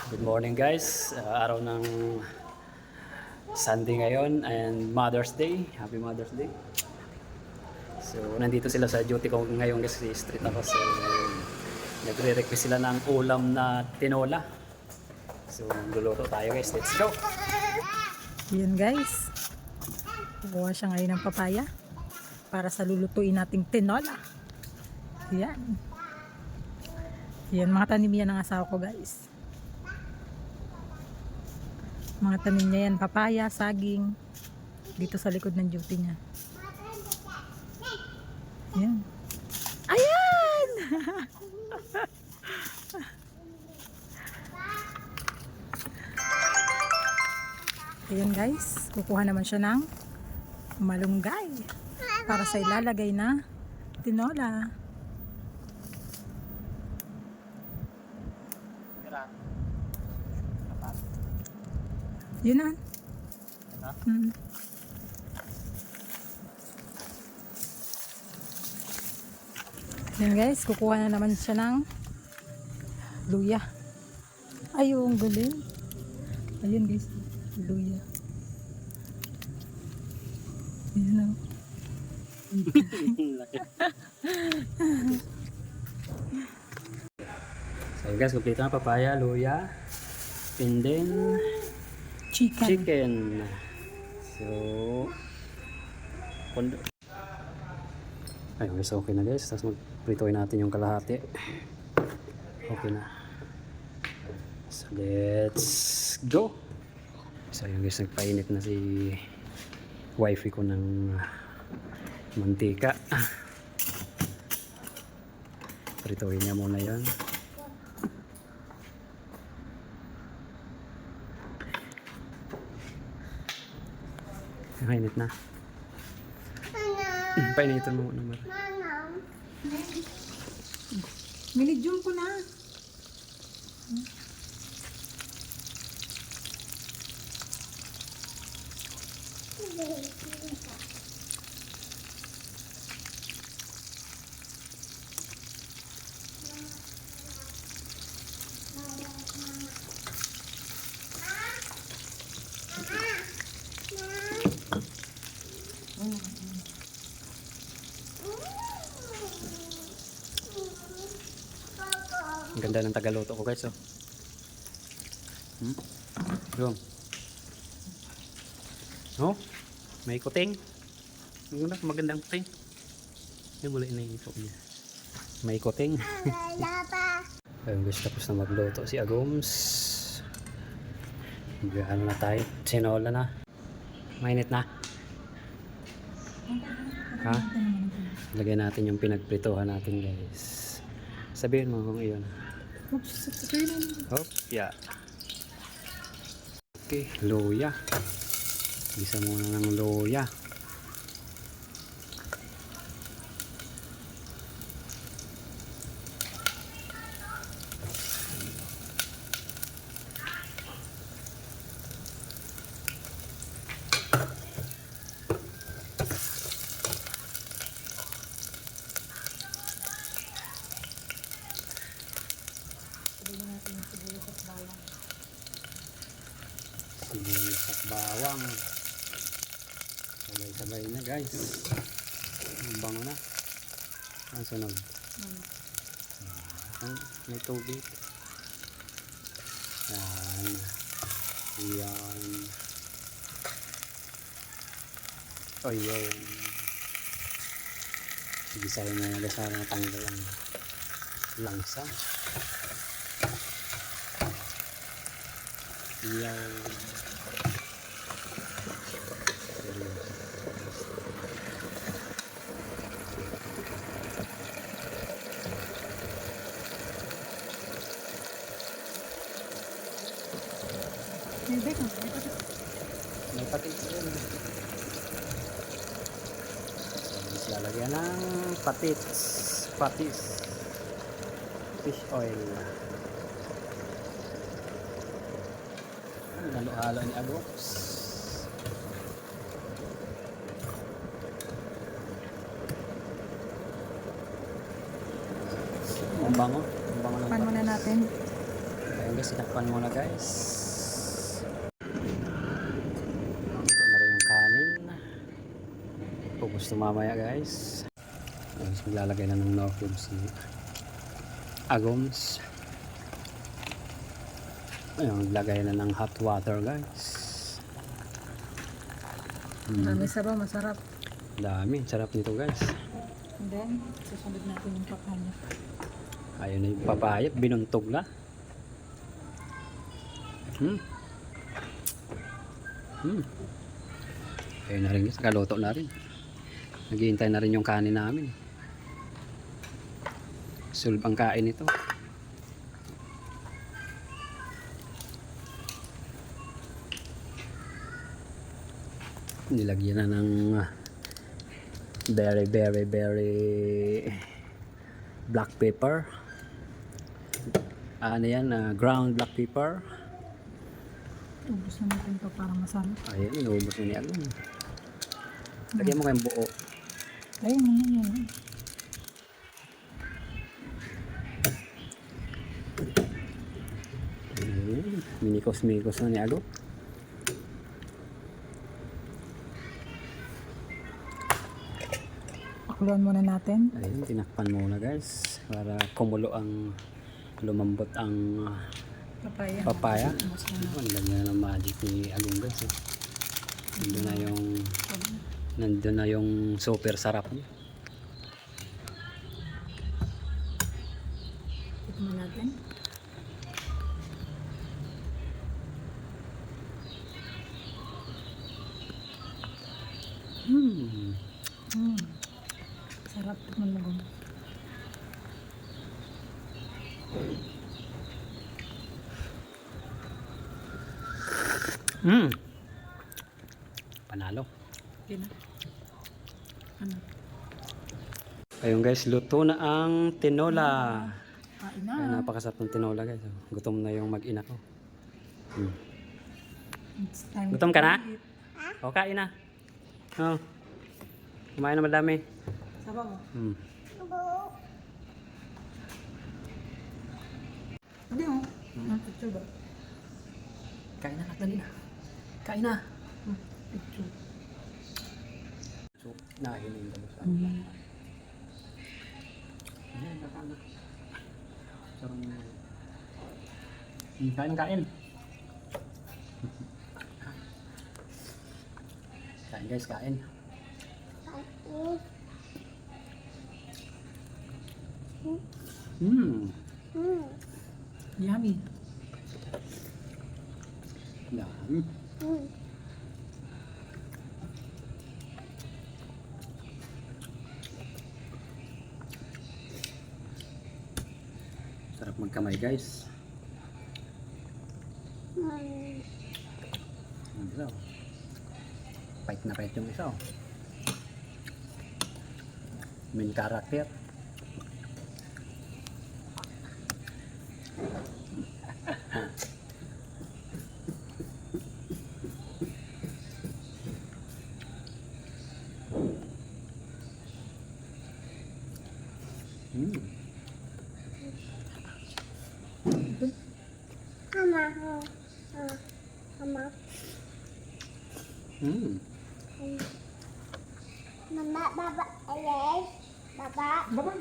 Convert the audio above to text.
Good morning guys, araw ng Sunday ngayon and Mother's Day. Happy Mother's Day. So nandito sila sa duty ko ngayon kasi street ako. So nagre-request sila ng ulam na tinola. So luluto tayo guys, let's go. Yun guys, kukuha siya ngayon ng papaya para sa lulutuin nating tinola. Yan. Yan, mga tanim yan ng asawa ko guys. Mga tanim niya yan, papaya, saging, dito sa likod ng duty niya. Yan. Ayan! Ayan guys, kukuha naman siya ng malunggay para sa ilalagay na tinola. Yun na. Yan guys, kukuha na naman siya ng luya. Ayun, galing. Ayun guys, luya. Ayun na. So guys, kompleto na papaya, luya, and then chicken. So ayun guys, okay na guys. Tapos magpritoin natin yung kalahati. Okay na. So let's go. So ayun guys, nagpainit na si wifey ko ng mantika. Pritoin niya muna yan. Mainit na. Painitan mo naman. Milidyum ko na. Ang ganda ng tagaluto ko guys, oh. Yung. Oh, may kuting. Magandang kuting. Yung mula inaipok niya. May kuting. Ayun guys, tapos na magluto si Agoms. Ano na tayo? Tinola na. Mainit na. Ha? Lagay natin yung pinagprituhan natin guys. Sabihin mo kung iyon. Hop, yeah. Okay, luya. Gisa muna ng luya. Sibuyas at bawang. Sabay-sabay na guys. Ang bango na. Ang sunod. May tubig. Yan. Yan. O yun. Gisahin na natin sa natanggal ang langsa. Yan. May patis din. So, lalagyan ng patis. Fish oil. Halo-halo ni Agops. Ang bango. Ang bango ng Pan muna natin. Ayan guys, Takpan muna guys. Ito na rin yung kanin. Pupus mamaya guys. Tapos maglalagay na ng Knorr cube si Agoms. Ayun, maglagay na ng hot water guys. Marami sabaw, masarap. Dami, sarap nito guys. And then, susunod natin yung papaya. Ayun na yung papaya, binuntog na. Ayun na rin guys, kaluto na rin. Naghihintay na rin yung kanin namin. Sulb ang kain ito. Nilagyan na ng very black pepper. Ano yan, ground black pepper. Ubus na natin ito para masarap. Ayun, inuubos na niya. Lagyan mo kayong buo. Ayun, yun. Ayun, minikos na ni Ago. Pakuluan muna natin. Ayun, tinakpan muna guys para kumulo ang lumambot ang papaya. Ayun, lagyan na ng magic ni Agong guys. Nandun na yung super sarap niya. Tikman natin. Sarap, tikman mo. Panalo. Yun na. Ano? Ayun guys, luto na ang tinola. Kain na. Ay, napakasarap ng tinola guys. Gutom na yung mag-ina ko. It's time Gutom ka na? to eat. O, kain na. Oh. Kumain na madami. Sabaw. Hindi mo. Picture ba? Kain na, dali na. Kain na. Picture. So, nahiling ka sa Ayan, kakain na. Sarap na. Kain, kain. Kain guys, kain. Yummy. Dami. Sarap magkamay guys. Ang isa. Pait na pait yung isa. Main character. Mama, Baba, Alex, Baba. Baba.